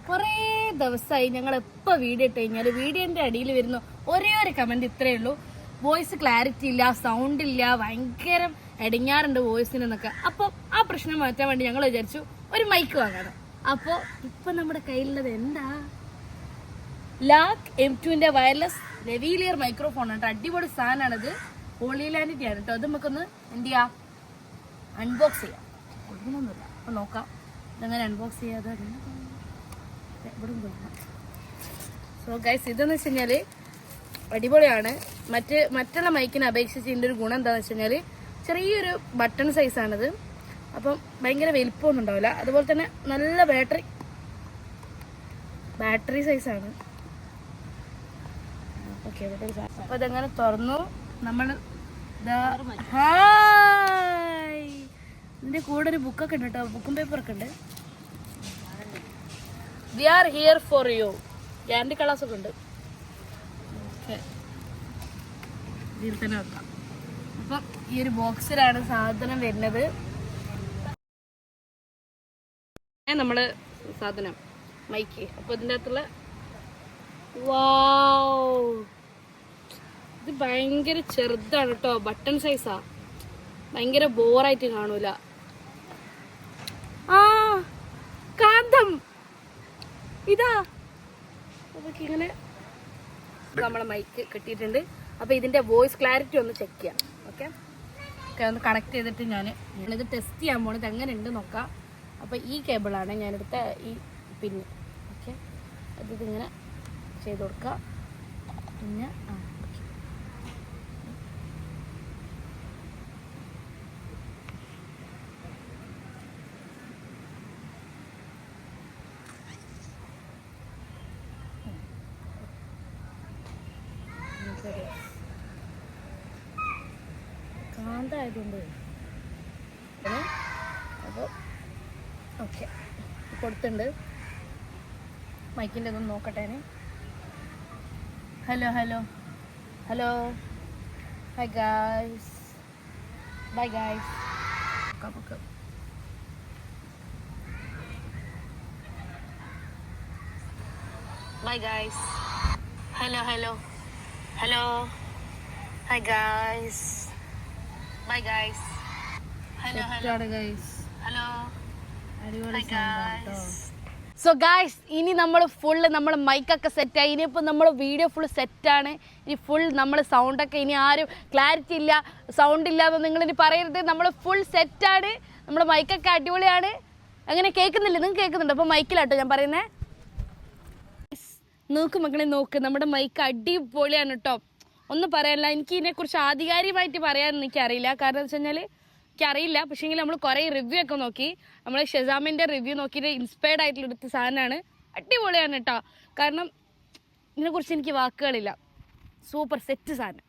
കുറേ ദിവസമായി ഞങ്ങൾ എപ്പോൾ വീഡിയോ ഇട്ട് കഴിഞ്ഞാൽ വീഡിയോൻ്റെ അടിയിൽ വരുന്ന ഒരേ ഒരു കമൻറ്റ് ഇത്രയേ ഉള്ളൂ, വോയിസ് ക്ലാരിറ്റി ഇല്ല, സൗണ്ട് ഇല്ല, ഭയങ്കര ഇടങ്ങാറുണ്ട് വോയിസിനെന്നൊക്കെ. അപ്പോൾ ആ പ്രശ്നം മാറ്റാൻ വേണ്ടി ഞങ്ങൾ വിചാരിച്ചു ഒരു മൈക്ക് വാങ്ങണം. അപ്പോൾ ഇപ്പം നമ്മുടെ കയ്യിലുള്ളത് എന്താ, ലാക്ക് M2ന്റെ വയർലെസ് ലെവീലിയർ മൈക്രോഫോൺ ആണ്. അടിപൊളി സാധനമാണിത്, ഹോളിലാൻഡിറ്റി ആണ് കേട്ടോ. അത് നമുക്കൊന്ന് എന്ത് ചെയ്യാം, അൺബോക്സ് ചെയ്യാം. ഒന്നുമില്ല, അപ്പോൾ നോക്കാം ഇതെങ്ങനെ അൺബോക്സ് ചെയ്യാതെ. സോ ഗൈസ്, ഇതെന്ന് വെച്ച് കഴിഞ്ഞാൽ അടിപൊളിയാണ്. മറ്റുള്ള മൈക്കിനെ അപേക്ഷിച്ച് ഇതിൻ്റെ ഒരു ഗുണം എന്താണെന്ന് വെച്ച് കഴിഞ്ഞാൽ ചെറിയൊരു ബട്ടൺ സൈസാണിത്. അപ്പം ഭയങ്കര വലിപ്പമൊന്നും ഉണ്ടാവില്ല. അതുപോലെ തന്നെ നല്ല ബാറ്ററി സൈസാണ്. ഓക്കെ, അപ്പോൾ ഇതെങ്ങനെ തുറന്നു നമ്മൾ ഇതിൻ്റെ കൂടെ ഒരു ബുക്കൊക്കെ ഉണ്ട് കേട്ടോ, ബുക്കും പേപ്പറൊക്കെ ഉണ്ട്. We are here for you, guarantee കളേഴ്സൊക്കെ ഉണ്ട്. ഓക്കെ, ഇതിൽ തന്നെ വെക്കാം. അപ്പം ഈ ഒരു ബോക്സിലാണ് സാധനം വരുന്നത്. നമ്മള് സാധനം മൈക്ക്. അപ്പോൾ ഇതിൻ്റെ അകത്തുള്ള ഇത് ഭയങ്കര ചെറുതാണ് കേട്ടോ, ബട്ടൺ സൈസാ, ഭയങ്കര ബോറായിട്ട് കാണൂല. കാന്തം ഇതാ, അതൊക്കെ ഇങ്ങനെ നമ്മളെ മൈക്ക് കിട്ടിയിട്ടുണ്ട്. അപ്പോൾ ഇതിൻ്റെ വോയിസ് ക്ലാരിറ്റി ഒന്ന് ചെക്ക് ചെയ്യാം. ഓക്കെ, ഒന്ന് കണക്ട് ചെയ്തിട്ട് ഞാനിത് ടെസ്റ്റ് ചെയ്യാൻ പോണത് എങ്ങനെ ഉണ്ട് നോക്കാം. അപ്പോൾ ഈ കേബിളാണ് ഞാനെടുത്ത ഈ പിന്ന്. ഓക്കെ, ഇതിങ്ങനെ ചെയ്ത് കൊടുക്കുക. പിന്നെ കാന്തായതുകൊണ്ട് അപ്പോൾ ഓക്കെ കൊടുത്തിട്ടുണ്ട്. മൈക്കിൻ്റെ ഒന്ന് നോക്കട്ടെ. Hello hello hello, hi guys, bye guys. Bye guys, hello hello hello, hi guys, bye guys. Hello hello guys, hello, അടിപൊളി ഗായ്സ്. സോ ഗായ്സ്, ഇനി നമ്മൾ നമ്മൾ മൈക്കൊക്കെ സെറ്റായി. ഇനിയിപ്പോൾ നമ്മൾ വീഡിയോ ഫുൾ സെറ്റാണ്. ഇനി ഫുൾ നമ്മൾ സൗണ്ടൊക്കെ, ഇനി ആരും ക്ലാരിറ്റി ഇല്ല, സൗണ്ട് ഇല്ലാന്ന് നിങ്ങളിനി പറയരുത്. നമ്മൾ ഫുൾ സെറ്റാണ്, നമ്മുടെ മൈക്കൊക്കെ അടിപൊളിയാണ്. അങ്ങനെ കേൾക്കുന്നില്ല, നിങ്ങൾക്ക് കേൾക്കുന്നുണ്ട്? അപ്പോൾ മൈക്കിലാട്ടോ ഞാൻ പറയുന്നത്. നോക്ക് മക്കളെ, നോക്ക്, നമ്മുടെ മൈക്ക് അടിപൊളിയാണ് കേട്ടോ. ഒന്നും പറയാനില്ല. എനിക്ക് ഇതിനെക്കുറിച്ച് ആധികാരികമായിട്ട് പറയാൻ എനിക്കറിയില്ല. കാരണം എന്ന് വെച്ച് കഴിഞ്ഞാൽ എനിക്കറിയില്ല. പക്ഷേങ്കിൽ നമ്മൾ കുറേ റിവ്യൂ ഒക്കെ നോക്കി, നമ്മൾ ഷെസാമിൻ്റെ റിവ്യൂ നോക്കിയിട്ട് ഇൻസ്പയർഡ് ആയിട്ടുള്ള എടുത്ത സാധനമാണ്. അടിപൊളിയാണ് കേട്ടോ. കാരണം ഇതിനെക്കുറിച്ച് എനിക്ക് വാക്കുകളില്ല. സൂപ്പർ സെറ്റ് സാധനം.